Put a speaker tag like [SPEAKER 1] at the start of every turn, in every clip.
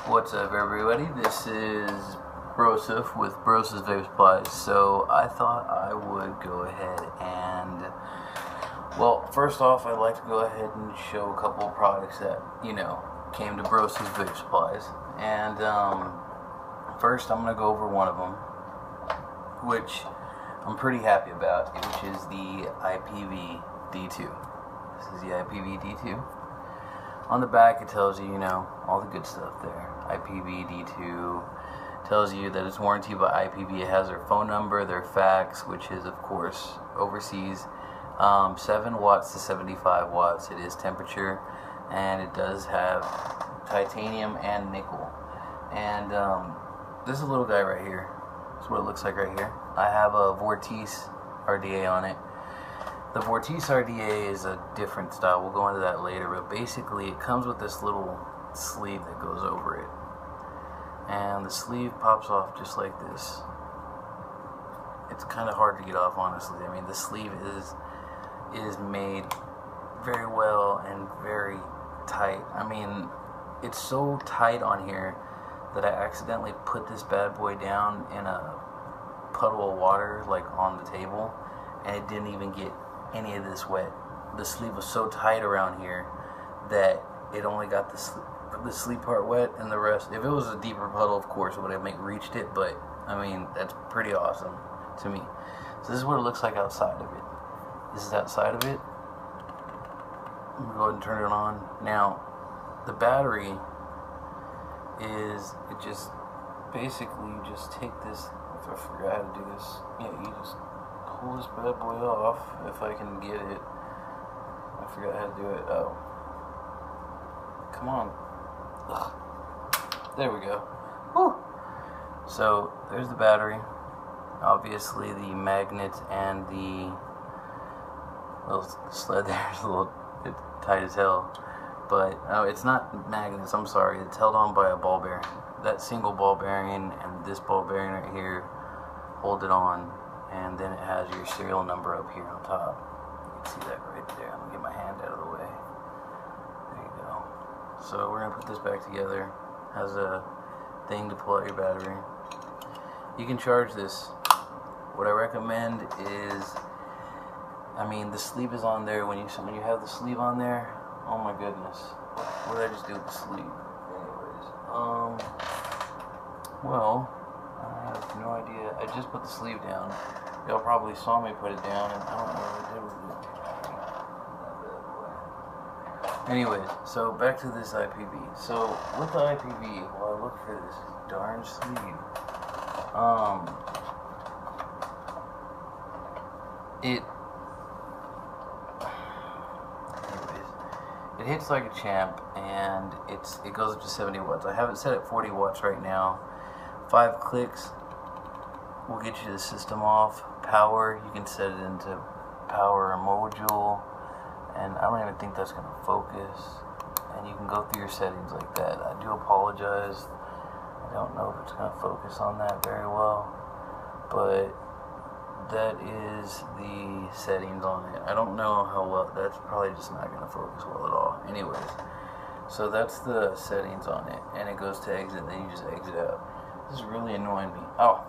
[SPEAKER 1] What's up, everybody? This is Broseph with Broseph Vape Supplies. So I thought I would go ahead and, well, first off, I'd like to go ahead and show a couple of products that, came to Broseph Vape Supplies. And first, I'm going to go over one of them, which I'm pretty happy about, which is the IPV D2. This is the IPV D2. On the back, it tells you, all the good stuff there. IPV D2 tells you that it's warranted by IPV. It has their phone number, their fax, which is, of course, overseas. 7 watts to 75 watts. It is temperature, and it does have titanium and nickel. And this is a little guy right here. This is what it looks like right here. I have a Vortice RDA on it. The Vortice RDA is a different style. We'll go into that later, but basically it comes with this little sleeve that goes over it. And the sleeve pops off just like this. It's kind of hard to get off, honestly. I mean, the sleeve is made very well and very tight. I mean, it's so tight on here that I accidentally put this bad boy down in a puddle of water, like on the table, and it didn't even get any of this wet. The sleeve was so tight around here that it only got the sleeve part wet, and the rest, if it was a deeper puddle, of course it would have reached it, but I mean, that's pretty awesome to me. So this is what it looks like outside of it. This is outside of it. I'm gonna go ahead and turn it on. Now, the battery is, it just basically, you just take this, if I forgot how to do this, you just pull this bad boy off, if I can get it. I forgot how to do it. Oh. Come on. Ugh. There we go. Woo. So, there's the battery. Obviously, the magnet and the little sled there is a little bit tight as hell. But, it's not magnets, I'm sorry. It's held on by a ball bearing. That single ball bearing and this ball bearing right here hold it on. And then it has your serial number up here on top. You can see that right there. Let me get my hand out of the way. There you go. So we're going to put this back together. Has a thing to pull out your battery. You can charge this. What I recommend is, the sleeve is on there. When you have the sleeve on there, oh my goodness. What did I just do with the sleeve? Anyways, well, I have no idea. I just put the sleeve down. Y'all probably saw me put it down, and I don't know what I did with it. Anyways, so back to this IPV. So with the IPV, while I look for this darn sleeve, it hits like a champ, and it goes up to 70 watts. I have it set at 40 watts right now. 5 clicks will get you the system off. Power, you can set it into power module, and I don't even think that's going to focus. And you can go through your settings like that. I do apologize. I don't know if it's going to focus on that very well, but that is the settings on it. I don't know how well. That's probably just not going to focus well at all. Anyways, so that's the settings on it, and it goes to exit, then you just exit out. This is really annoying me. Oh,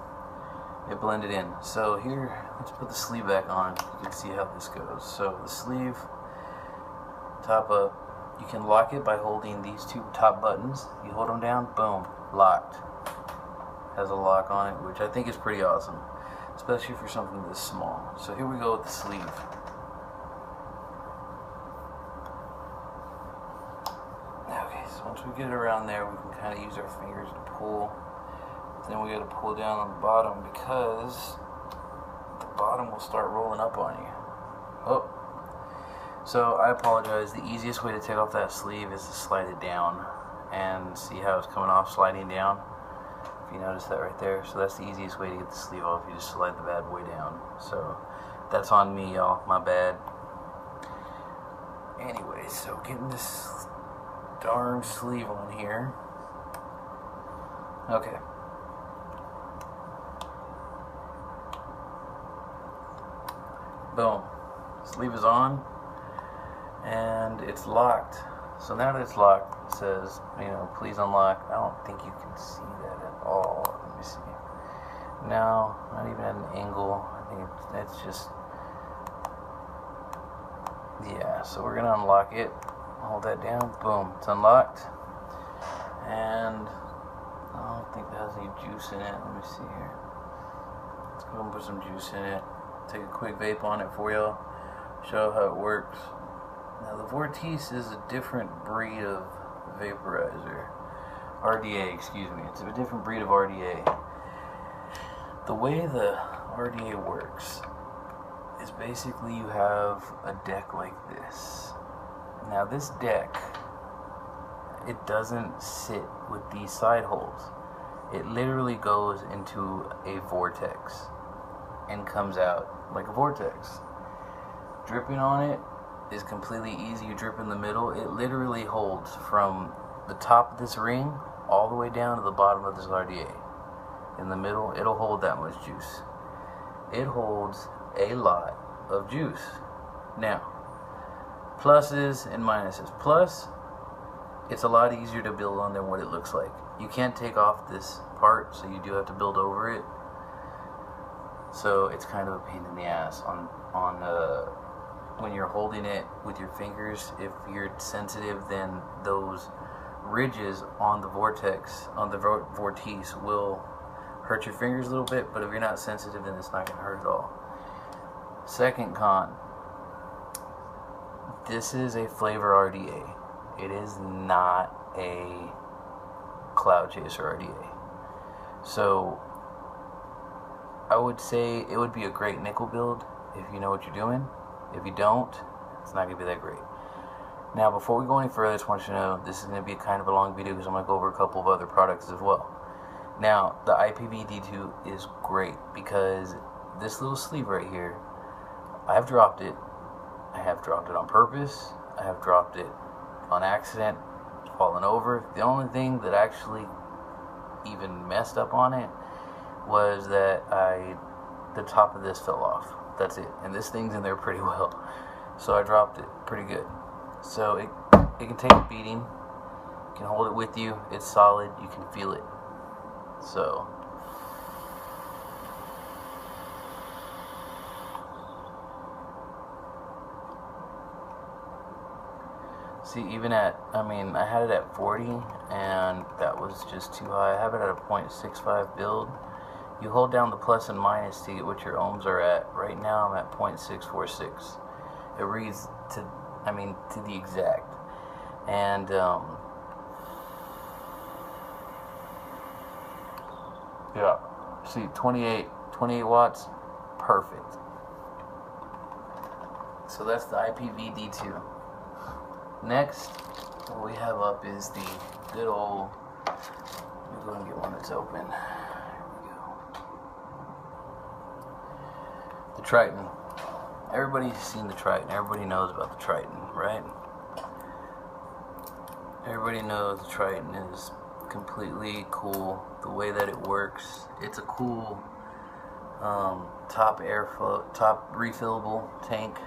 [SPEAKER 1] it blended in. So here, let's put the sleeve back on. You can see how this goes. So the sleeve, top up, you can lock it by holding these 2 top buttons. You hold them down, boom, locked. Has a lock on it, which I think is pretty awesome, especially for something this small. So here we go with the sleeve. Okay, so once we get it around there, we can kind of use our fingers to pull. Then we got to pull down on the bottom, because the bottom will start rolling up on you. Oh, so I apologize. The easiest way to take off that sleeve is to slide it down, and see how it's coming off sliding down. If you notice that right there, so that's the easiest way to get the sleeve off. You just slide the bad boy down. So that's on me, y'all. My bad. Anyway, so getting this darn sleeve on here. Okay. Boom. Sleeve is on, and it's locked. So now that it's locked, it says, you know, please unlock. I don't think you can see that at all. Let me see. No, not even at an angle. I think it's just, yeah. So we're gonna unlock it. Hold that down. Boom. It's unlocked. And I don't think that has any juice in it. Let me see here. Let's go and put some juice in it. Take a quick vape on it for y'all. Show how it works. Now the Vortex is a different breed of vaporizer. RDA, excuse me. It's a different breed of RDA. The way the RDA works is basically you have a deck like this. Now this deck, it doesn't sit with these side holes. It literally goes into a vortex and comes out like a vortex. Dripping on it is completely easy. You drip in the middle. It literally holds from the top of this ring all the way down to the bottom of this RDA. In the middle, it'll hold that much juice. It holds a lot of juice. Now, pluses and minuses. Plus, it's a lot easier to build on than what it looks like. You can't take off this part, so you do have to build over it. So it's kind of a pain in the ass on when you're holding it with your fingers. If you're sensitive, then those ridges on the vortex, on the vortice, will hurt your fingers a little bit. But if you're not sensitive, then it's not going to hurt at all. Second con, this is a flavor RDA. It is not a cloud chaser RDA. So I would say it would be a great nickel build if you know what you're doing. If you don't, it's not going to be that great. Now, before we go any further, I just want you to know this is going to be kind of a long video because I'm going to go over a couple of other products as well. Now, the IPV-D2 is great because this little sleeve right here, I have dropped it. I have dropped it on purpose. I have dropped it on accident, fallen over. The only thing that actually even messed up on it was that the top of this fell off. That's it. And this thing's in there pretty well. So I dropped it pretty good. So it can take a beating. You can hold it with you. It's solid. You can feel it. So see, even at, I had it at 40 and that was just too high. I have it at a 0.65 build. You hold down the plus and minus to get what your ohms are at. Right now I'm at 0.646. It reads to the exact. And yeah, see, 28 watts, perfect. So that's the IPV-D2. Next, what we have up is the good old, let me go and get one that's open. The Triton. Everybody's seen the Triton. Everybody knows about the Triton, right? Everybody knows the Triton is completely cool. The way that it works, it's a cool top refillable tank,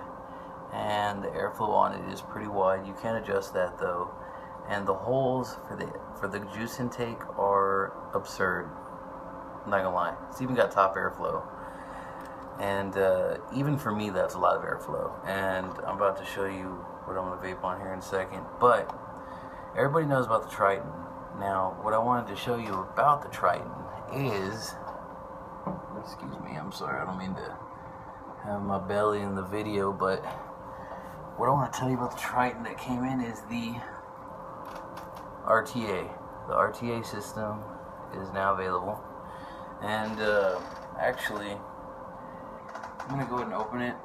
[SPEAKER 1] and the airflow on it is pretty wide. You can adjust that though, and the holes for the juice intake are absurd. I'm not gonna lie. It's even got top airflow. And even for me, that's a lot of airflow. And I'm about to show you what I'm going to vape on here in a second. But everybody knows about the Triton. Now, what I wanted to show you about the Triton is, excuse me, I'm sorry, I don't mean to have my belly in the video, but what I want to tell you about the Triton that came in is the RTA. The RTA system is now available. And actually, I'm going to go ahead and open it.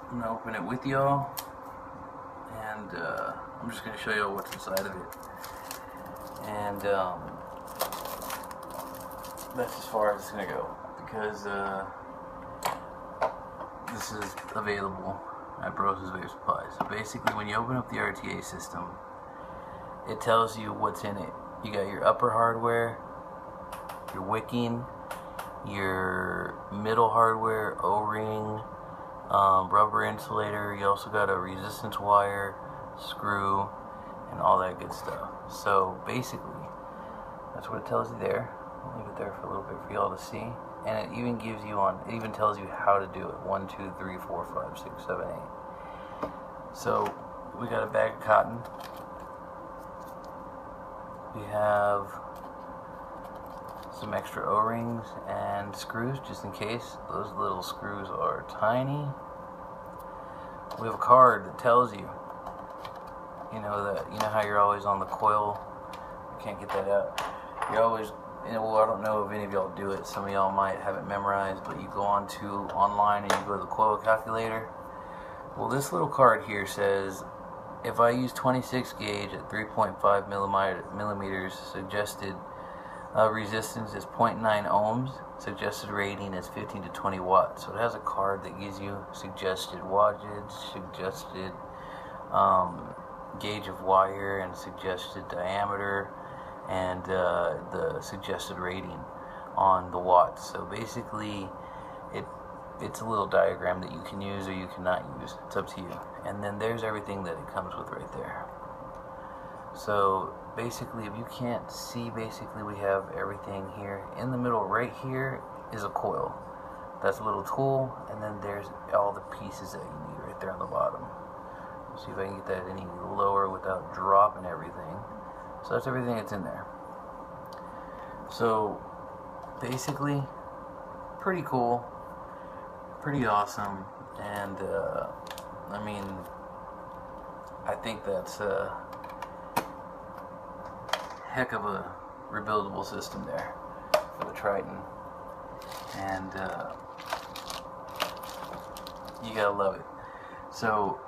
[SPEAKER 1] I'm going to open it with y'all. And I'm just going to show y'all what's inside of it. And that's as far as it's going to go. Because this is available at Broseph Vape Supplies. So basically, when you open up the RTA system, it tells you what's in it. You got your upper hardware, your wicking, your middle hardware, O-ring, rubber insulator. You also got a resistance wire, screw, and all that good stuff. So basically, that's what it tells you there. I'll leave it there for a little bit for y'all to see. And it even gives you it even tells you how to do it. 1, 2, 3, 4, 5, 6, 7, 8. So we got a bag of cotton. We have some extra O-rings and screws just in case. Those little screws are tiny. We have a card that tells you, you know how you're always on the coil. I can't get that out. You're always, well, I don't know if any of y'all do it. Some of y'all might have it memorized, but you go online and you go to the coil calculator. Well, this little card here says, if I use 26 gauge at 3.5 millimeters, suggested resistance is 0.9 ohms, suggested rating is 15 to 20 watts. So it has a card that gives you suggested wattage, suggested gauge of wire, and suggested diameter, and the suggested rating on the watts. So basically, it's a little diagram that you can use or you cannot use. It's up to you. And then there's everything that it comes with right there. So basically, if you can't see, basically we have everything here. In the middle right here is a coil. That's a little tool, and then there's all the pieces that you need right there on the bottom. Let's see if I can get that any lower without dropping everything. So that's everything that's in there. So basically, pretty cool, pretty awesome, and I mean, I think that's a heck of a rebuildable system there for the Triton, and you gotta love it. So,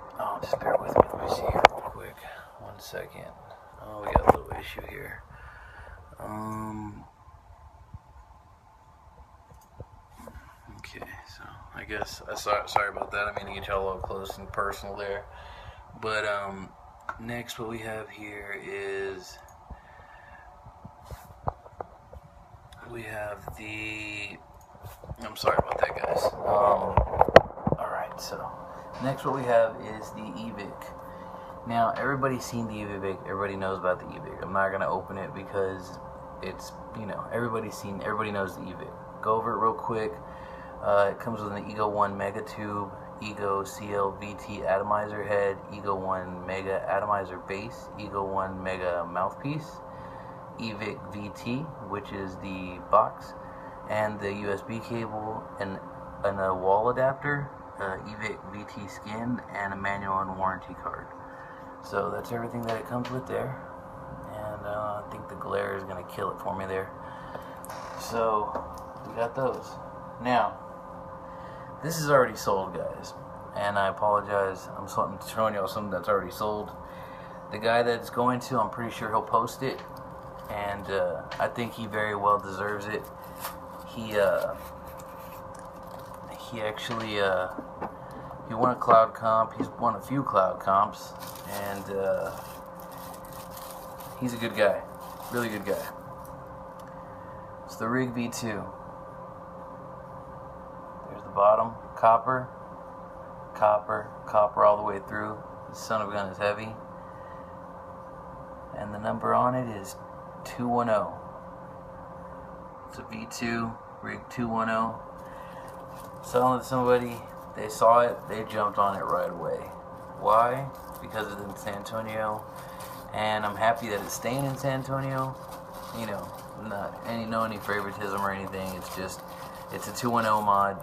[SPEAKER 1] just bear with me. Let me see here real quick. 1 second. Oh, we got a little issue here. Okay, so I guess sorry about that. I mean to get y'all a little close and personal there. But next, what we have here is we have the. I'm sorry about that, guys. All right, so next, what we have is the eVic. Now, everybody's seen the eVic. Everybody knows about the eVic. I'm not gonna open it because it's, everybody knows the eVic. Go over it real quick. It comes with an Ego 1 Mega Tube, Ego CLVT atomizer head, Ego 1 Mega atomizer base, Ego 1 Mega mouthpiece, eVic VT, which is the box, and the USB cable, and a wall adapter, eVic VT skin, and a manual and warranty card. So that's everything that it comes with there, and I think the glare is going to kill it for me there. So we got those. Now, this is already sold, guys, and I apologize. I'm showing y'all something that's already sold. The guy that's going to, I'm pretty sure he'll post it, and I think he very well deserves it. He actually he won a cloud comp. He's won a few cloud comps, and he's a good guy, really good guy. It's the Rig V2. There's the bottom, copper, copper, copper all the way through. The son of a gun is heavy, and the number on it is 210. It's a V2 Rig 210. Selling it to somebody. They saw it, they jumped on it right away. Why? Because it's in San Antonio, and I'm happy that it's staying in San Antonio. Not any favoritism or anything. It's just, it's a 210 mod.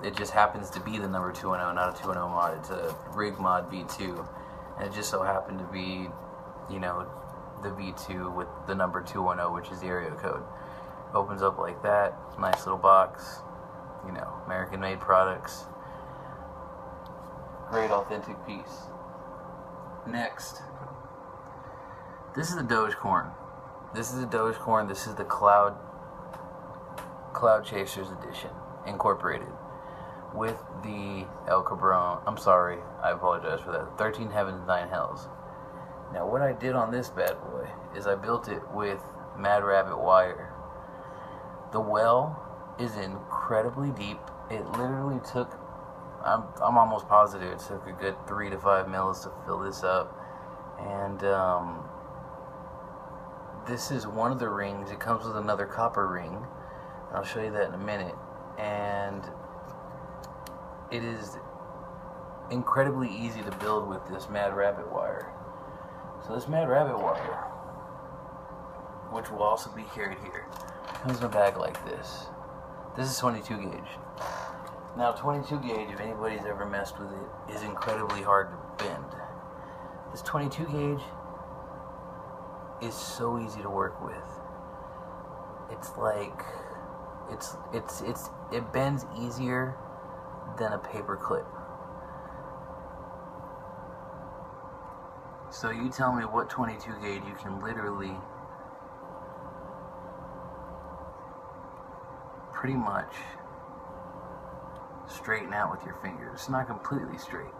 [SPEAKER 1] It just happens to be the number 210, not a 210 mod. It's a Rig Mod V2, and it just so happened to be, the V2 with the number 210, which is the area code. Opens up like that. Nice little box. American-made products. Great authentic piece. Next, this is the Dogecoin. This is the Dogecoin. This is the Cloud Chasers Edition, incorporated with the El Cabron. I'm sorry, I apologize for that. 13 Heavens, 9 Hells. Now, what I did on this bad boy is I built it with Mad Rabbit wire. The well is incredibly deep. It literally took, I'm almost positive it took a good 3 to 5 mils to fill this up. And this is one of the rings. It comes with another copper ring. I'll show you that in a minute. And it is incredibly easy to build with this Mad Rabbit wire. So this Mad Rabbit wire, which will also be carried here, comes in a bag like this. This is 22 gauge. Now 22 gauge, if anybody's ever messed with it, is incredibly hard to bend. This 22 gauge is so easy to work with. It's like it bends easier than a paper clip. So you tell me what 22 gauge you can literally pretty much straighten out with your fingers. It's not completely straight.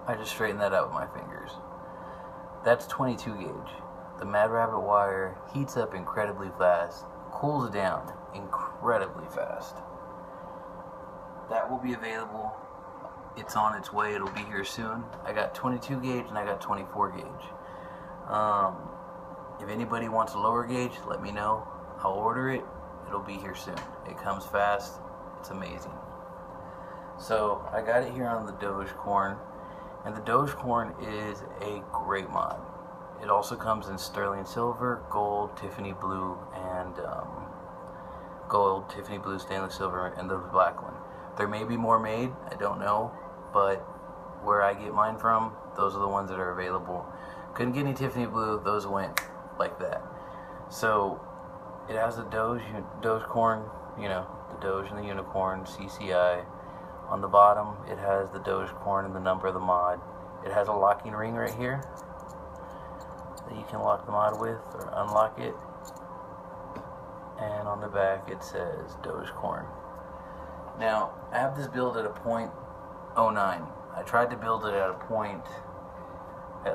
[SPEAKER 1] I just straighten that out with my fingers. That's 22 gauge. The Mad Rabbit wire heats up incredibly fast, cools down incredibly fast. That will be available. It's on its way. It'll be here soon. I got 22 gauge and I got 24 gauge. If anybody wants a lower gauge, let me know. I'll order it. It'll be here soon. It comes fast. It's amazing. So I got it here on the Dogecoin, and the Dogecoin is a great mod. It also comes in sterling silver, gold, Tiffany blue, and gold, Tiffany blue, stainless silver, and the black one. There may be more made, I don't know, but where I get mine from, those are the ones that are available. Couldn't get any Tiffany blue, those went like that. So it has the Dogecoin, you know, the Doge and the unicorn, CCI. On the bottom, it has the Dogecoin and the number of the mod. It has a locking ring right here that you can lock the mod with or unlock it. And on the back, it says Dogecoin. Now, I have this build at a .09. I tried to build it at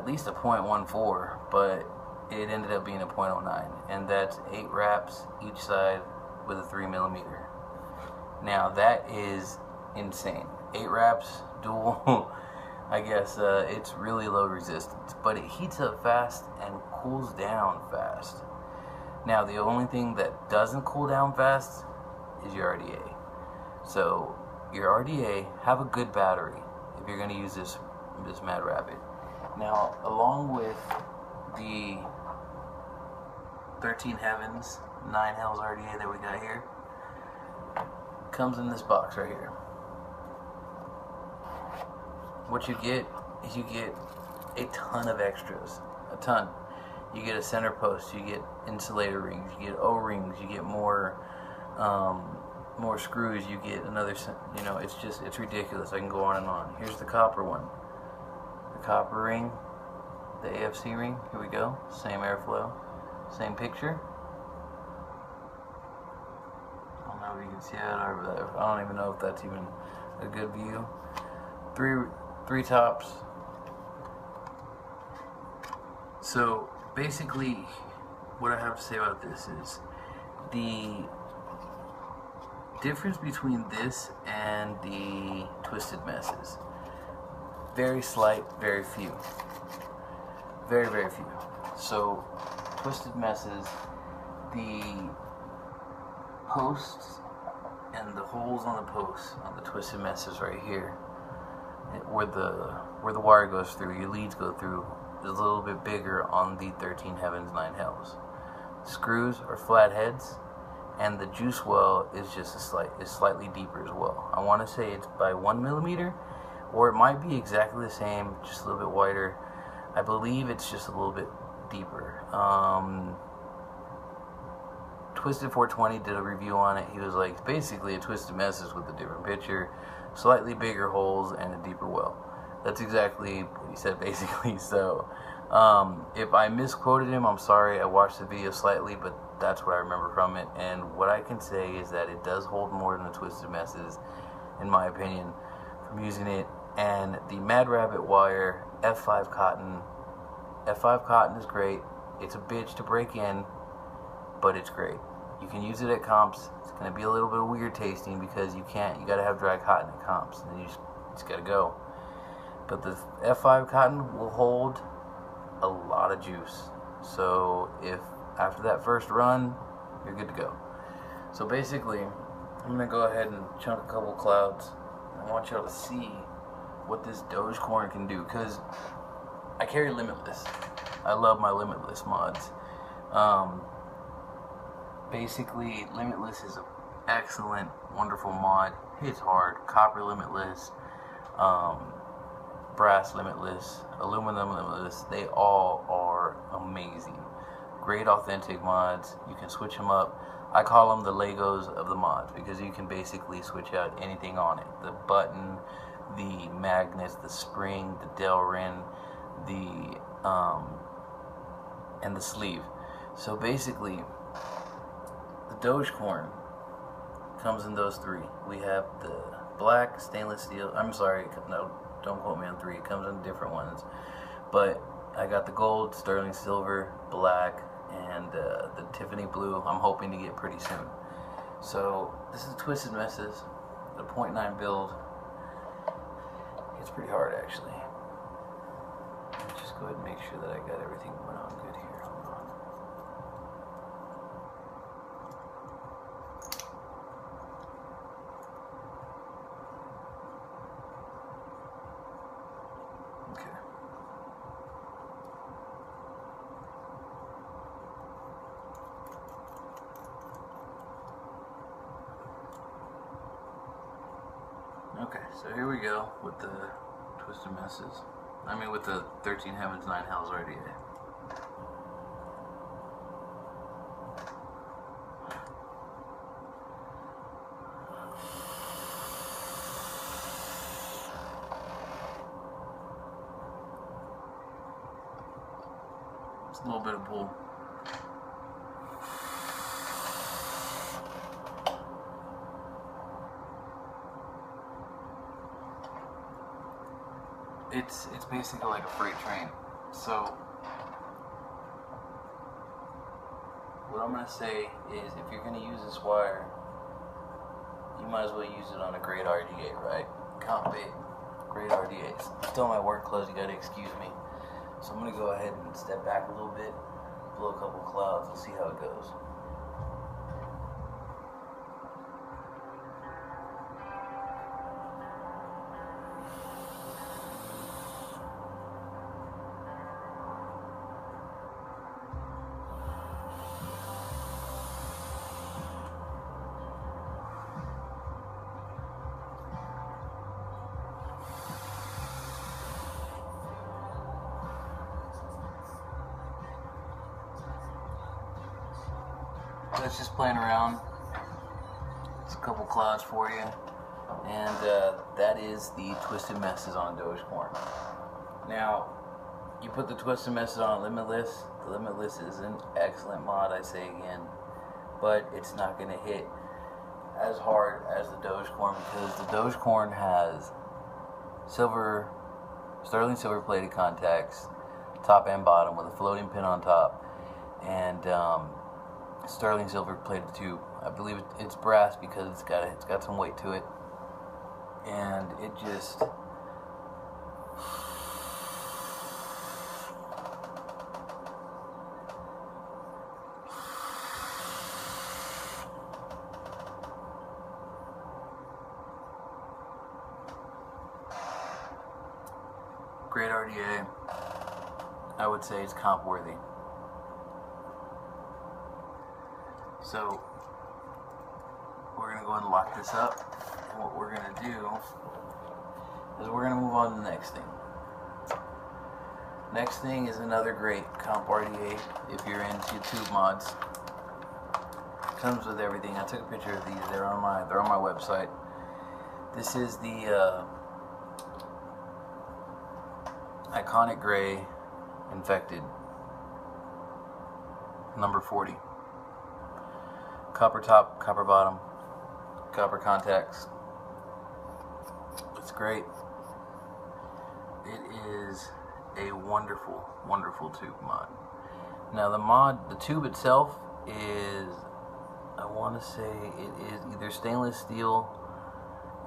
[SPEAKER 1] least a .14, but it ended up being a .09, and that's 8 wraps each side with a 3mm. Now that is insane. 8 wraps, dual. I guess it's really low resistance, but it heats up fast and cools down fast. Now the only thing that doesn't cool down fast is your RDA. So your RDA, have a good battery if you're going to use this Mad Rabbit. Now, along with the 13 Heavens, 9 Hells RDA that we got here, comes in this box right here. What you get is you get a ton of extras, a ton. You get a center post, you get insulator rings, you get O-rings, you get more screws, you get another, you know, it's ridiculous. I can go on and on. Here's the copper one. The copper ring, the AFC ring, here we go. Same airflow, same picture. I don't know if you can see that, or I don't even know if that's even a good view. Three tops. So basically, what I have to say about this is the difference between this and the Twisted Messes. Very slight, very few. Very, very few. So, Twisted Messes, the posts and the holes on the posts on the Twisted Messes right here, where the wire goes through, your leads go through, is a little bit bigger on the 13 Heavens, 9 Hells. Screws are flat heads, and the juice well is just slightly deeper as well. I want to say it's by 1mm, or it might be exactly the same, just a little bit wider. I believe it's just a little bit deeper. Twisted 420 did a review on it. He was like, it's basically a Twisted Messes with a different picture, slightly bigger holes and a deeper well. That's exactly what he said, basically. So if I misquoted him, I'm sorry. I watched the video slightly, but that's what I remember from it. And what I can say is that it does hold more than the Twisted Messes, in my opinion, from using it. And the Mad Rabbit wire, F5 cotton. F5 cotton is great. It's a bitch to break in, but it's great. You can use it at comps. It's going to be a little bit weird tasting because you got to have dry cotton at comps, and you just got to go. But the F5 cotton will hold a lot of juice. So if after that first run, you're good to go. So basically, I'm going to go ahead and chunk a couple clouds. I want y'all to see what this Dogecoin can do, because I carry Limitless. I love my Limitless mods. Basically, Limitless is an excellent, wonderful mod. Hits hard. Copper Limitless, brass Limitless, aluminum Limitless. They all are amazing. Great authentic mods. You can switch them up. I call them the Legos of the mods because you can basically switch out anything on it. The button, the magnets, the spring, the Delrin, and the sleeve. So basically, the Dogecoin comes in those three. We have the black stainless steel. I'm sorry, no, don't quote me on three. It comes in different ones. But I got the gold, sterling silver, black, and the Tiffany blue. I'm hoping to get pretty soon. So this is Twisted Messes, the 0.9 build. It's pretty hard actually. Let's just go ahead and make sure that I got everything going on good here. Hold on. Okay. Okay, so here we go with the Twisted Messes. I mean with the 13 Heavens, 9 Hells RDA. It's a little bit of pull. It's basically like a freight train. So what I'm gonna say is, if you're gonna use this wire, you might as well use it on a great RDA, right? Comp Vape, great RDAs. Still my work clothes, you gotta excuse me. So I'm gonna go ahead and step back a little bit, blow a couple clouds, we'll see how it goes. So it's just playing around. It's a couple clouds for you. And that is the Twisted Messes on Dogecoin. Now, you put the Twisted Messes on Limitless. The Limitless is an excellent mod, I say again. But it's not going to hit as hard as the Dogecoin, because the Dogecoin has silver, sterling silver plated contacts, top and bottom, with a floating pin on top. And sterling silver plated tube. I believe it's brass because it's got some weight to it, and it just great RDA. I would say it's comp worthy. So we're going to go ahead and lock this up, and what we're going to do is we're going to move on to the next thing. Next thing is another great comp RDA if you're into tube mods. Comes with everything. I took a picture of these. They're on my website. This is the Iconic Gray Infected number 40. Copper top, copper bottom, copper contacts. It's great. It is a wonderful, wonderful tube mod. Now the tube itself is I want to say it is either stainless steel,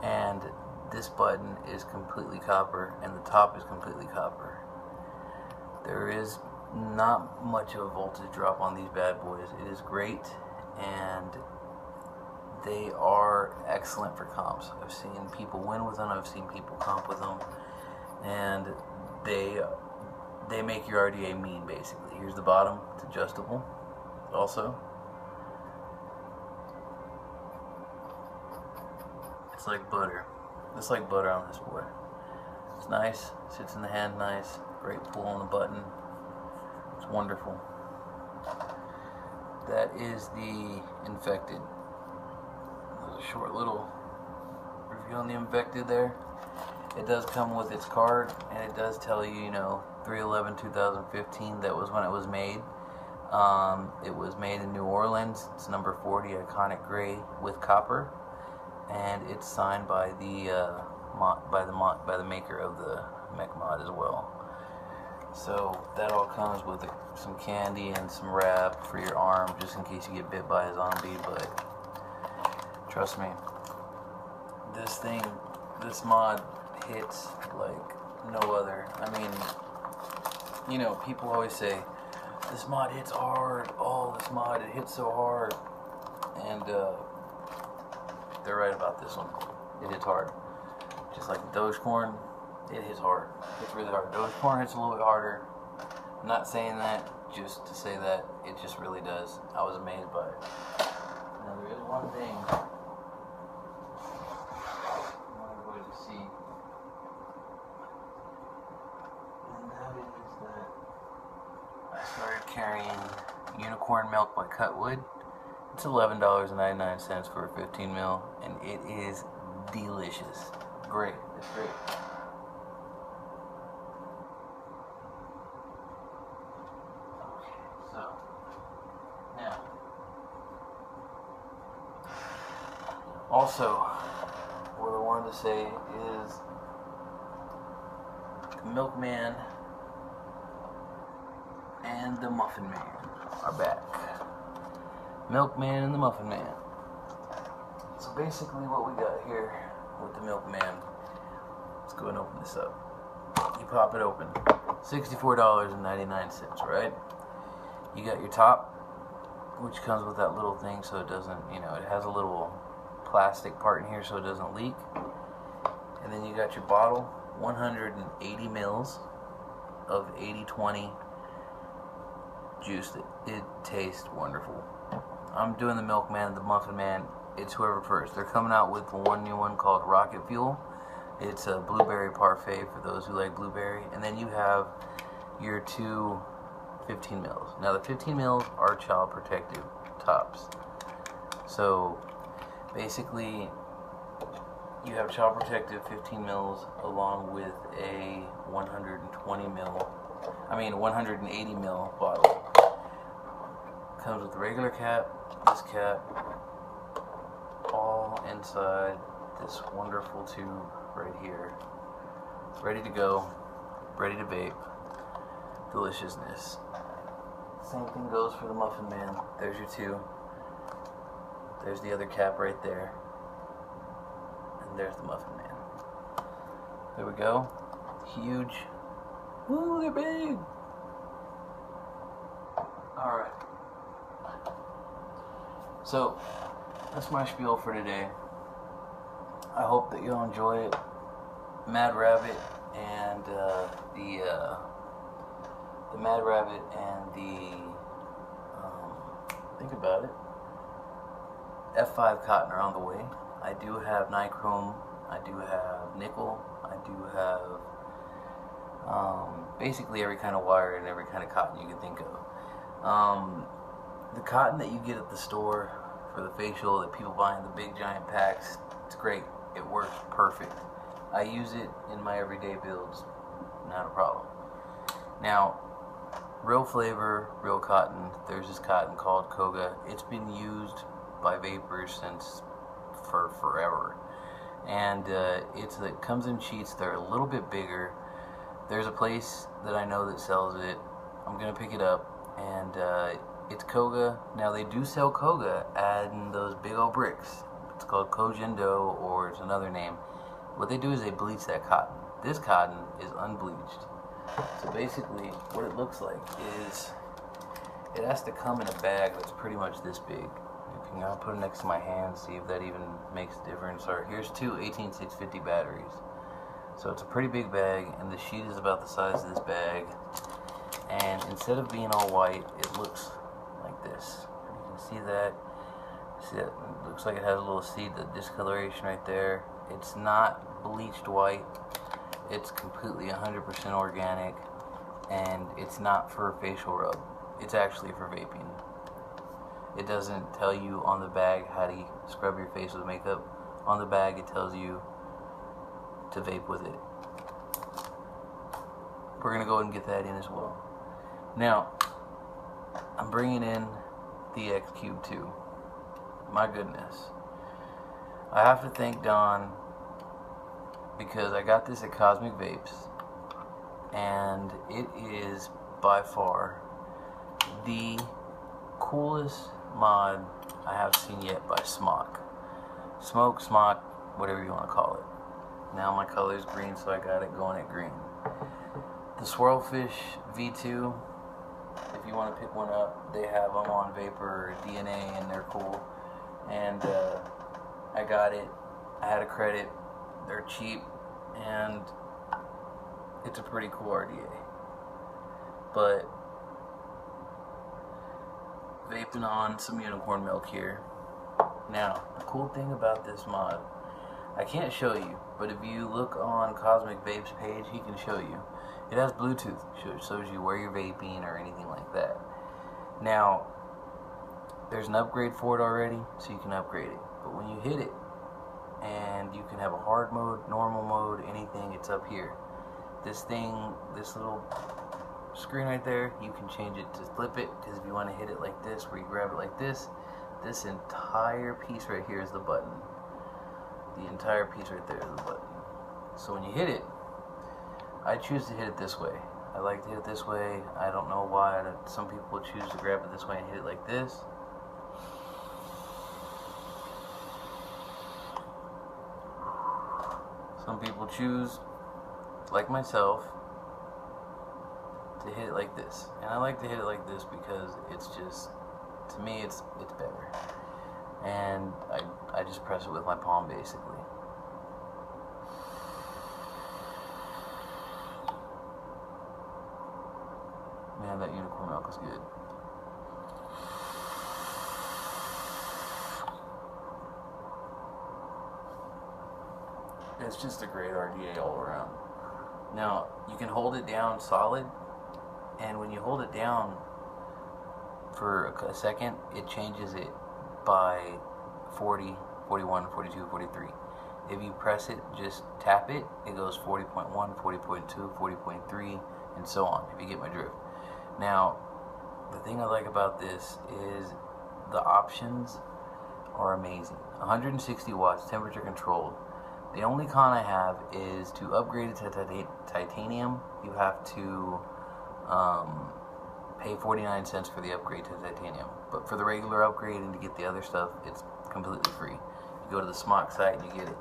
[SPEAKER 1] and this button is completely copper, and the top is completely copper. There is not much of a voltage drop on these bad boys. It is great, and they are excellent for comps. I've seen people win with them, I've seen people comp with them, and they make your RDA mean, basically. Here's the bottom, it's adjustable also. It's like butter. It's like butter on this boy. It's nice, sits in the hand nice, great pull on the button. It's wonderful. That is the Infected. There's a short little review on the Infected there. It does come with its card, and it does tell you, 3/11/2015. That was when it was made. It was made in New Orleans. It's number 40, iconic gray with copper, and it's signed by the maker of the mech mod as well. So that all comes with some candy and some wrap for your arm, just in case you get bit by a zombie. But trust me, this mod hits like no other. I mean, people always say, this mod hits hard. Oh, this mod, it hits so hard. And they're right about this one. It hits hard. Just like the Dogecoin, it hits hard. It's really hard. Dogecoin hits a little bit harder. I'm not saying that just to say that. It just really does. I was amazed by it. Now there is one thing I want everybody to see. And that is that I started carrying Unicorn Milk by Cutwood. It's $11.99 for a 15 mil, and it is delicious. Great. It's great. Okay, so now also what I wanted to say is the Milkman and the Muffin Man are back. Milkman and the Muffin Man. So basically what we got here with the Milkman, let's go and open this up. You pop it open, $64.99, right? You got your top, which comes with that little thing so it doesn't, it has a little plastic part in here so it doesn't leak. And then you got your bottle, 180 mils of 80/20 juice. It tastes wonderful. I'm doing the Milkman and the Muffin Man. It's whoever first. They're coming out with one new one called Rocket Fuel. It's a blueberry parfait for those who like blueberry. And then you have your two 15 mils. Now the 15 mils are child protective tops. So basically you have child protective 15 mils along with a 180 mil bottle. Comes with the regular cap, this cap, all inside this wonderful tube right here. Ready to go, ready to vape. Deliciousness. Same thing goes for the Muffin Man. There's your two. There's the other cap right there. And there's the Muffin Man. There we go. Huge. Woo, they're big. Alright. So, that's my spiel for today. I hope that you'll enjoy it. Mad Rabbit and the Mad Rabbit and the think about it. F5 cotton are on the way. I do have nichrome. I do have nickel. I do have basically every kind of wire and every kind of cotton you can think of. The cotton that you get at the store for the facial that people buy in the big giant packs, it's great. It works perfect. I use it in my everyday builds. Not a problem. Now, real flavor, real cotton. There's this cotton called Koga. It's been used by vapors for forever. And it comes in sheets. They're a little bit bigger. There's a place that I know that sells it. I'm going to pick it up. And it's Koga. Now they do sell Koga in those big old bricks. It's called Kojendo, or it's another name. What they do is they bleach that cotton. This cotton is unbleached. So basically what it looks like is it has to come in a bag that's pretty much this big. I'll put it next to my hand, see if that even makes a difference. Or here's two 18650 batteries. So it's a pretty big bag, and the sheet is about the size of this bag. And instead of being all white, it looks like this. You can see that. See that? It looks like it has a little seed, the discoloration right there. It's not bleached white. It's completely 100% organic, and it's not for facial rub. It's actually for vaping. It doesn't tell you on the bag how to scrub your face with makeup. On the bag it tells you to vape with it. We're going to go ahead and get that in as well. Now, I'm bringing in the X Cube 2. My goodness. I have to thank Don because I got this at Cosmic Vapes, and it is by far the coolest mod I have seen yet by Smoke, whatever you want to call it. Now my color is green, so I got it going at green. The Swirlfish V2, if you want to pick one up, they have them on Vapor or DNA, and they're cool. And I got it. I had a credit. They're cheap, and it's a pretty cool RDA. But vaping on some unicorn milk here. Now, the cool thing about this mod, I can't show you, but if you look on Cosmic Vape's page, he can show you. It has Bluetooth, shows you where you're vaping or anything like that. Now, there's an upgrade for it already, so you can upgrade it. But when you hit it, and you can have a hard mode, normal mode, anything, it's up here. This thing, this little screen right there, you can change it to flip it, because if you want to hit it like this, where you grab it like this entire piece right here is the button. The entire piece right there is the button. So when you hit it, I choose to hit it this way. I like to hit it this way. I don't know why. Some people choose to grab it this way and hit it like this. Some people choose, like myself, to hit it like this. And I like to hit it like this because it's just, to me, it's better. And I just press it with my palm, basically. Man, that unicorn milk is good. It's just a great RDA all around. Now, you can hold it down solid, and when you hold it down for a second, it changes it by 40, 41, 42, 43. If you press it, just tap it, it goes 40.1, 40.2, 40.3, and so on, if you get my drift. Now, the thing I like about this is the options are amazing. 160 watts, temperature controlled. The only con I have is to upgrade it to titanium, you have to pay 49 cents for the upgrade to titanium. But for the regular upgrade and to get the other stuff, it's completely free. You go to the Smoke site and you get it.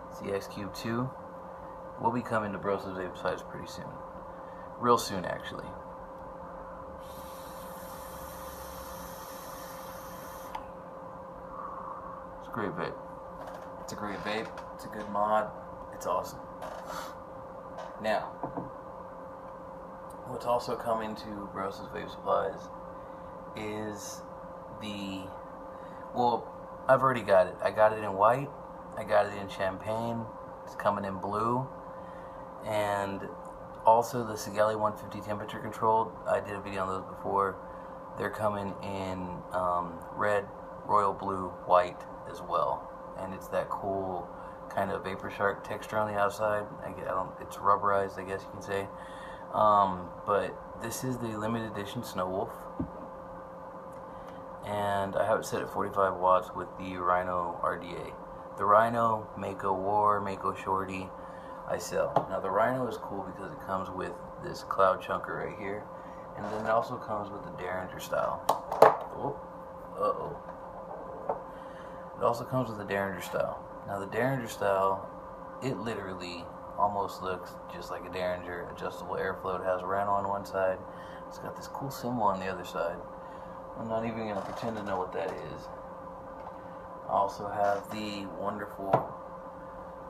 [SPEAKER 1] It's the X Cube 2. We'll be coming to Broseph Vape sites pretty soon. Real soon, actually. It's a great vape. It's a great vape. It's a good mod. It's awesome. Now, what's also coming to Broseph Vape Supplies is well, I've already got it. I got it in white. I got it in champagne. It's coming in blue. And also the Sigelli 150 temperature controlled. I did a video on those before. They're coming in red, royal blue, white as well. And it's that cool kind of Vapor Shark texture on the outside. It's rubberized, I guess you can say. But this is the limited edition Snow Wolf, and I have it set at 45 watts with the Rhino RDA. The Rhino, Mako War, Mako Shorty, I sell. Now the Rhino is cool because it comes with this cloud chunker right here, And then it also comes with the Derringer style. Oh, uh-oh. It also comes with the Derringer style. Now the Derringer style, it literally almost looks just like a Derringer. Adjustable airflow. It has Rano on one side. It's got this cool symbol on the other side. I'm not even going to pretend to know what that is. I also have the wonderful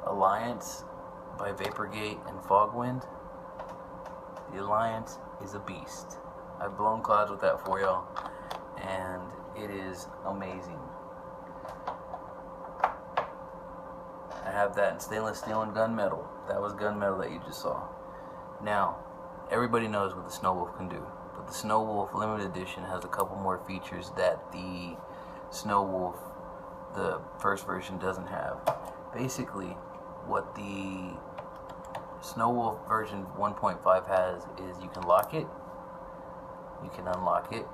[SPEAKER 1] Alliance by Vaporgate and Fogwind. The Alliance is a beast. I've blown clouds with that for y'all, and it is amazing. I have that in stainless steel and gunmetal. That was gunmetal that you just saw. Now, everybody knows what the Snow Wolf can do, but the Snow Wolf limited edition has a couple more features that the Snow Wolf, the first version, doesn't have. Basically, what the Snow Wolf version 1.5 has is you can lock it, you can unlock it,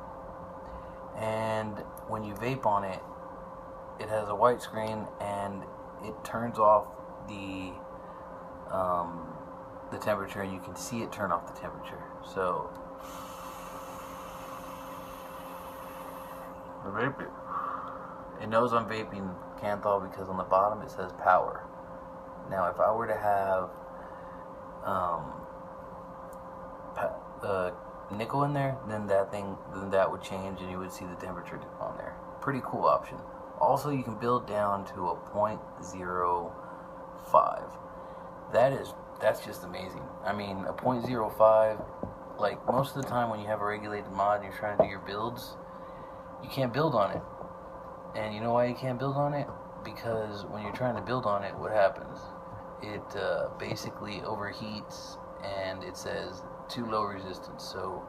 [SPEAKER 1] and when you vape on it, it has a white screen and it turns off the temperature, and you can see it turn off the temperature. So I vape it. It knows I'm vaping Canthal because on the bottom it says power. Now, if I were to have nickel in there, then that would change, and you would see the temperature on there. Pretty cool option. Also, you can build down to a 0.05. That's just amazing. I mean, a 0.05, like most of the time when you have a regulated mod and you're trying to do your builds, you can't build on it. And you know why you can't build on it? Because when you're trying to build on it, what happens? It basically overheats, and it says too low resistance. So,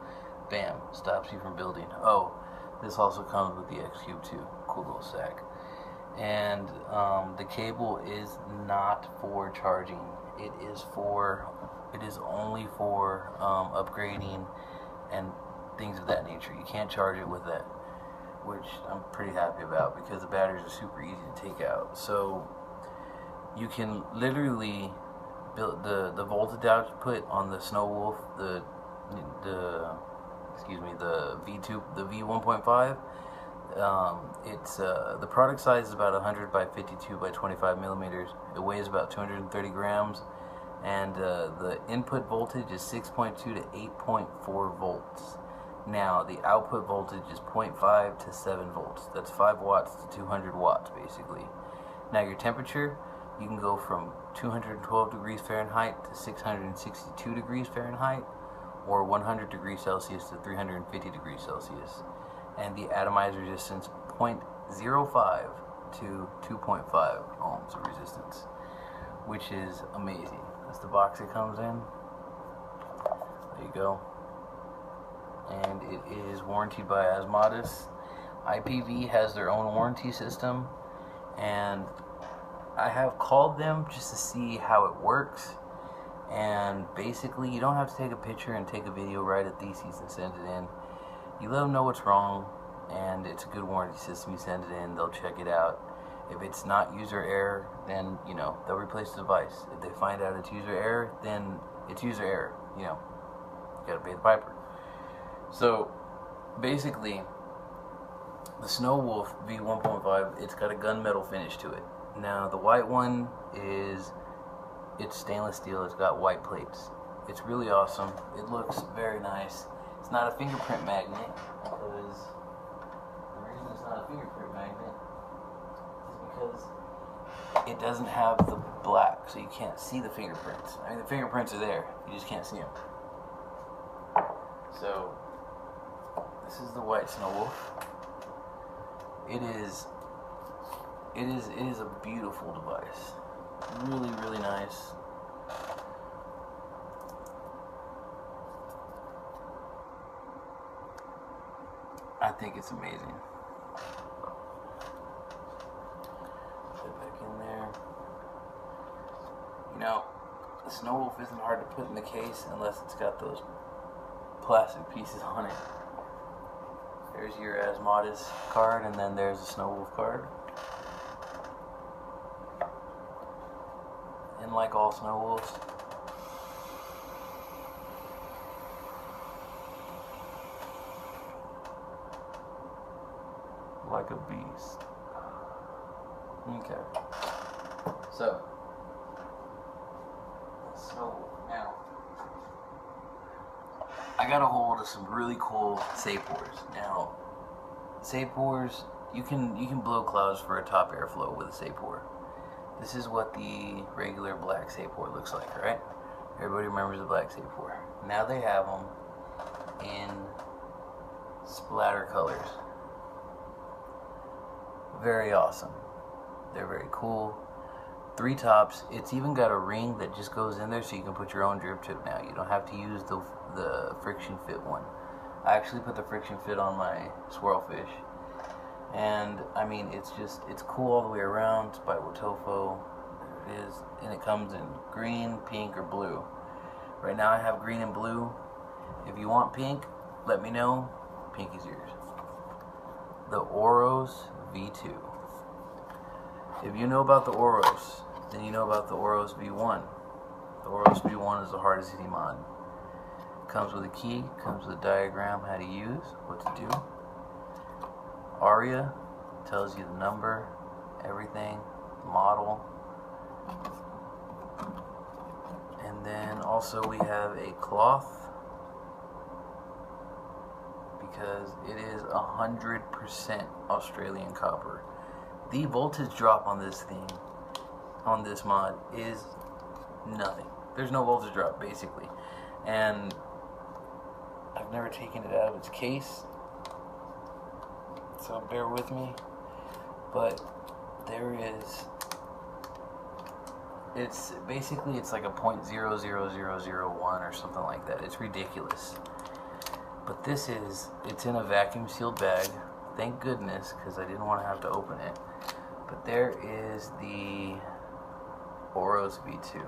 [SPEAKER 1] bam, stops you from building. Oh, this also comes with the X Cube too. Cool little sack. And the cable is not for charging. It is only for upgrading and things of that nature. You can't charge it with that, which I'm pretty happy about because the batteries are super easy to take out. So you can literally build the voltage output on the Snow Wolf, the V2, the V1.5. It's the product size is about 100 by 52 by 25 millimeters. It weighs about 230 grams, and the input voltage is 6.2 to 8.4 volts. Now, the output voltage is 0.5 to 7 volts. That's 5 watts to 200 watts, basically. Now, your temperature, you can go from 212 degrees Fahrenheit to 662 degrees Fahrenheit, or 100 degrees Celsius to 350 degrees Celsius. And the atomizer resistance 0.05 to 2.5 ohms of resistance, which is amazing. That's the box it comes in. There you go. And it is warranted by Asmodus. IPV has their own warranty system, and I have called them just to see how it works. And basically, you don't have to take a picture and take a video right at theses and send it in. You let them know what's wrong, and it's a good warranty system. You send it in, they'll check it out. If it's not user error, then, they'll replace the device. If they find out it's user error, then it's user error. You gotta pay the piper. So, basically, the Snow Wolf V1.5, it's got a gunmetal finish to it. Now, the white one it's stainless steel. It's got white plates. It's really awesome. It looks very nice. It's not a fingerprint magnet, because the reason it's not a fingerprint magnet is because it doesn't have the black, so you can't see the fingerprints. I mean, the fingerprints are there, you just can't see them. So, this is the white Snow Wolf. It is a beautiful device. Really, really nice. I think it's amazing. Put it back in there. The Snow Wolf isn't hard to put in the case unless it's got those plastic pieces on it. There's your Asmodus card, and then there's the Snow Wolf card. And like all Snow Wolves, like a beast. Okay. So now I got a hold of some really cool Sapors. Now, Sapors, you can blow clouds for a top airflow with a Sapor. This is what the regular black Sapor looks like, right? Everybody remembers the black Sapor. Now they have them in splatter colors. Very awesome. They're very cool. 3 tops. It's even got a ring that just goes in there so you can put your own drip tip now. You don't have to use the friction fit one. I actually put the friction fit on my swirlfish. And I mean, it's cool all the way around. It's by Wotofo. There it is. And it comes in green, pink, or blue. Right now I have green and blue. If you want pink, let me know. Pink is yours. The Oros V2. If you know about the Oros, then you know about the Oros V1. The Oros V1 is the hardest hitting mod. Comes with a key, comes with a diagram how to use, what to do. Aria tells you the number, everything, model. And then also we have a cloth, because it is 100% Australian copper. The voltage drop on this thing, on this mod, is nothing. There's no voltage drop, basically. And I've never taken it out of its case, so bear with me. But there is, it's basically, it's like a 0.00001 or something like that. It's ridiculous. But this is, it's in a vacuum sealed bag. Thank goodness, because I didn't want to have to open it. But there is the Oros V2.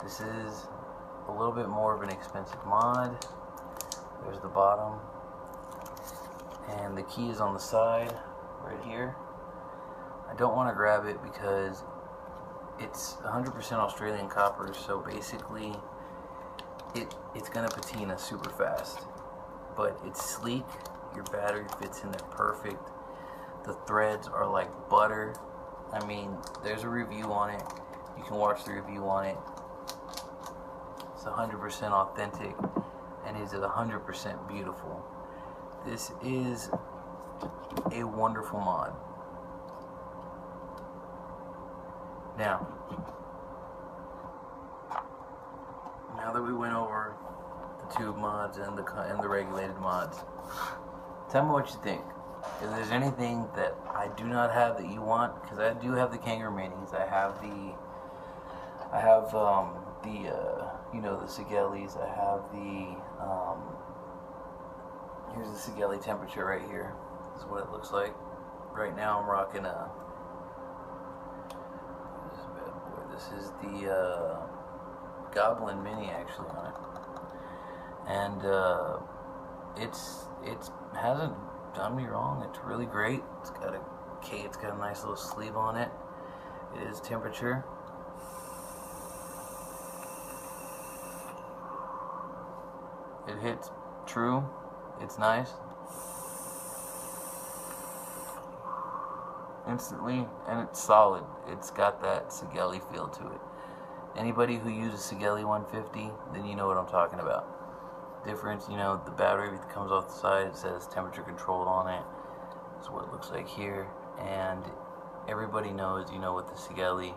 [SPEAKER 1] This is a little bit more of an expensive mod. There's the bottom. And the key is on the side, right here. I don't want to grab it because it's 100% Australian copper, so basically it's going to patina super fast. But it's sleek. Your battery fits in there perfect. The threads are like butter. I mean, there's a review on it. You can watch the review on it. It's 100% authentic, and is 100% beautiful. This is a wonderful mod. Now that we went over the tube mods and the regulated mods, tell me what you think. If there's anything that I do not have that you want, because I do have the Kangaroo Minis. I have the you know, the Sigelis. I have the here's the Sigeli temperature right here. This is what it looks like. Right now I'm rocking this is the Goblin Mini actually on it, and it hasn't done me wrong. It's really great. It's got a nice little sleeve on it. It is temperature. It hits true. It's nice. Instantly, and it's solid. It's got that Sigeli feel to it. Anybody who uses Sigeli 150, then you know what I'm talking about. Difference, you know, the battery that comes off the side, it says temperature controlled on it. That's what it looks like here. And everybody knows, you know, with the Sigeli,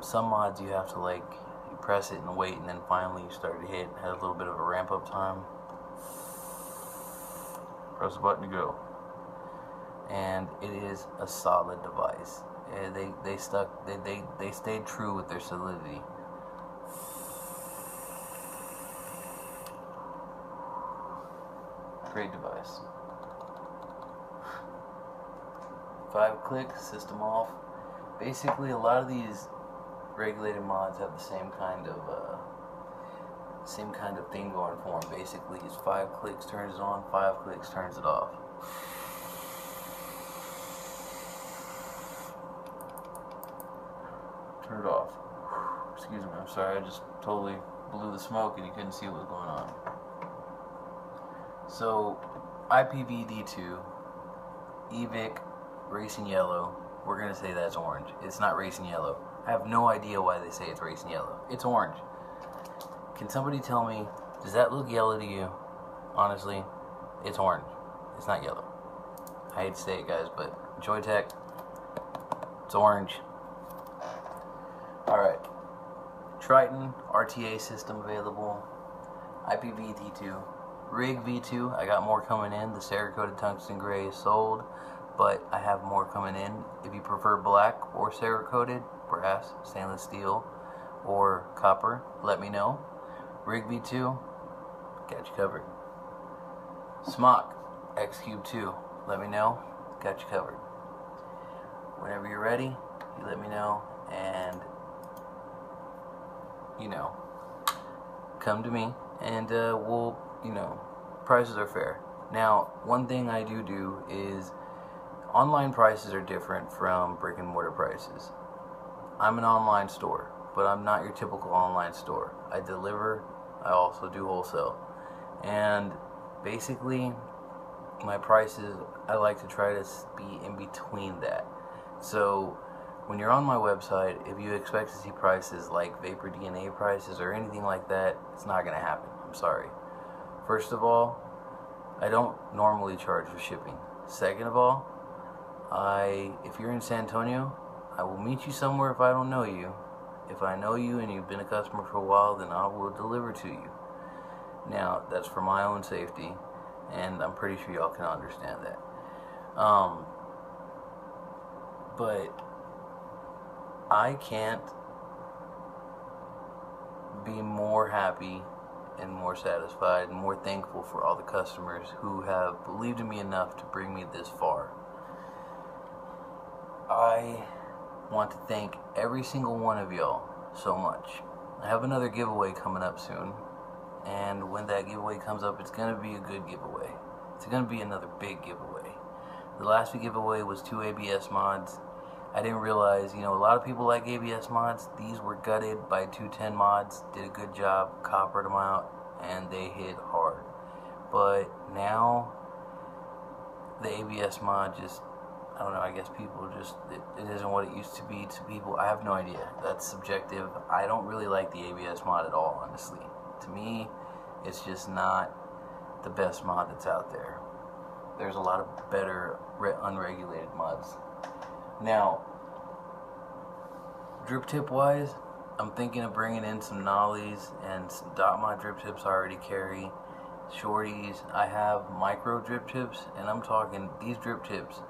[SPEAKER 1] some mods you have to like, you press it and wait, and then finally you start to hit. It has a little bit of a ramp up time. Press the button to go. And it is a solid device. They stayed true with their solidity. Great device. 5 clicks, system off. Basically, a lot of these regulated mods have the same kind of thing going for them. Basically, it's 5 clicks turns it on, 5 clicks turns it off. Turn it off. Excuse me, I'm sorry, I just totally blew the smoke and you couldn't see what was going on. So, IPv-D2 Evic Racing Yellow. We're going to say that's orange. It's not Racing Yellow. I have no idea why they say it's Racing Yellow. It's orange. Can somebody tell me, does that look yellow to you? Honestly, it's orange. It's not yellow. I hate to say it, guys, but Joytech, it's orange. Alright. Triton RTA system available. IPv-T2. Rig V2. I got more coming in. The Cerakoted tungsten gray is sold, but I have more coming in. If you prefer black or Cerakoted, brass, stainless steel, or copper, let me know. Rig V2, got you covered. Smock X Cube 2, let me know, got you covered. Whenever you're ready, you let me know, and come to me, and we'll, prices are fair. Now, one thing I do is online prices are different from brick and mortar prices. I'm an online store, but I'm not your typical online store. I deliver, I also do wholesale. And basically, my prices, I like to try to be in between that. So, when you're on my website, if you expect to see prices like Vapor DNA prices or anything like that, it's not going to happen. I'm sorry. First of all, I don't normally charge for shipping. Second of all, if you're in San Antonio, I will meet you somewhere if I don't know you. If I know you and you've been a customer for a while, then I will deliver to you. Now, that's for my own safety, and I'm pretty sure y'all can understand that. But I can't be more happy and more satisfied and more thankful for all the customers who have believed in me enough to bring me this far. I want to thank every single one of y'all so much. I have another giveaway coming up soon, and when that giveaway comes up, it's going to be a good giveaway. It's going to be another big giveaway. The last big giveaway was 2 ABS mods. I didn't realize, a lot of people like ABS mods. These were gutted by 210 mods, did a good job, coppered them out, and they hit hard. But now, the ABS mod just, I don't know, I guess people just, it isn't what it used to be to people. I have no idea. That's subjective. I don't really like the ABS mod at all, honestly. To me, it's just not the best mod that's out there. There's a lot of better unregulated mods. Now, drip tip wise, I'm thinking of bringing in some nollies and some dot mod drip tips I already carry. Shorties, I have micro drip tips, and I'm talking these drip tips.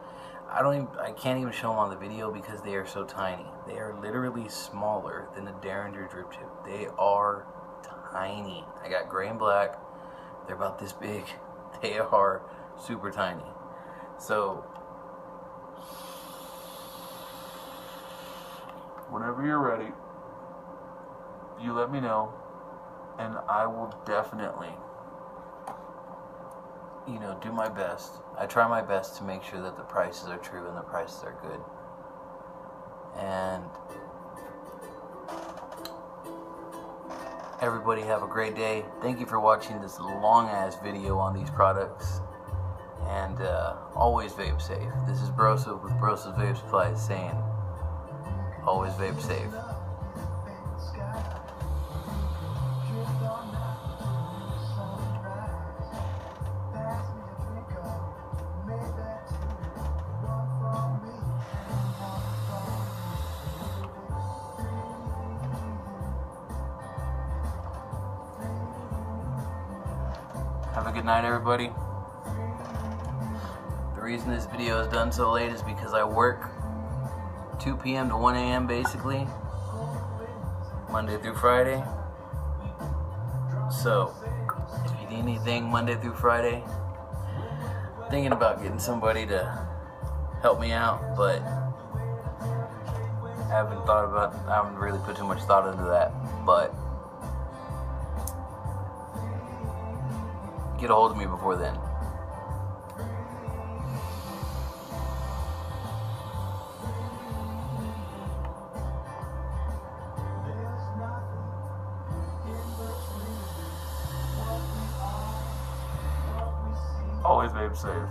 [SPEAKER 1] I can't even show them on the video because they are so tiny. They are literally smaller than a Derringer drip tip. They are tiny. I got gray and black. They're about this big. They are super tiny. So, whenever you're ready, you let me know, and I will definitely, do my best. I try my best to make sure that the prices are true and the prices are good. And everybody have a great day. Thank you for watching this long-ass video on these products. And always vape safe. This is Broseph with Broseph Vape Supplies saying, always vape safe. Have a good night, everybody. The reason this video is done so late is because I work 2 p.m. to 1 a.m. basically, Monday through Friday. So, if you need anything Monday through Friday, thinking about getting somebody to help me out, but I haven't really put too much thought into that, but get a hold of me before then. Always vape safe.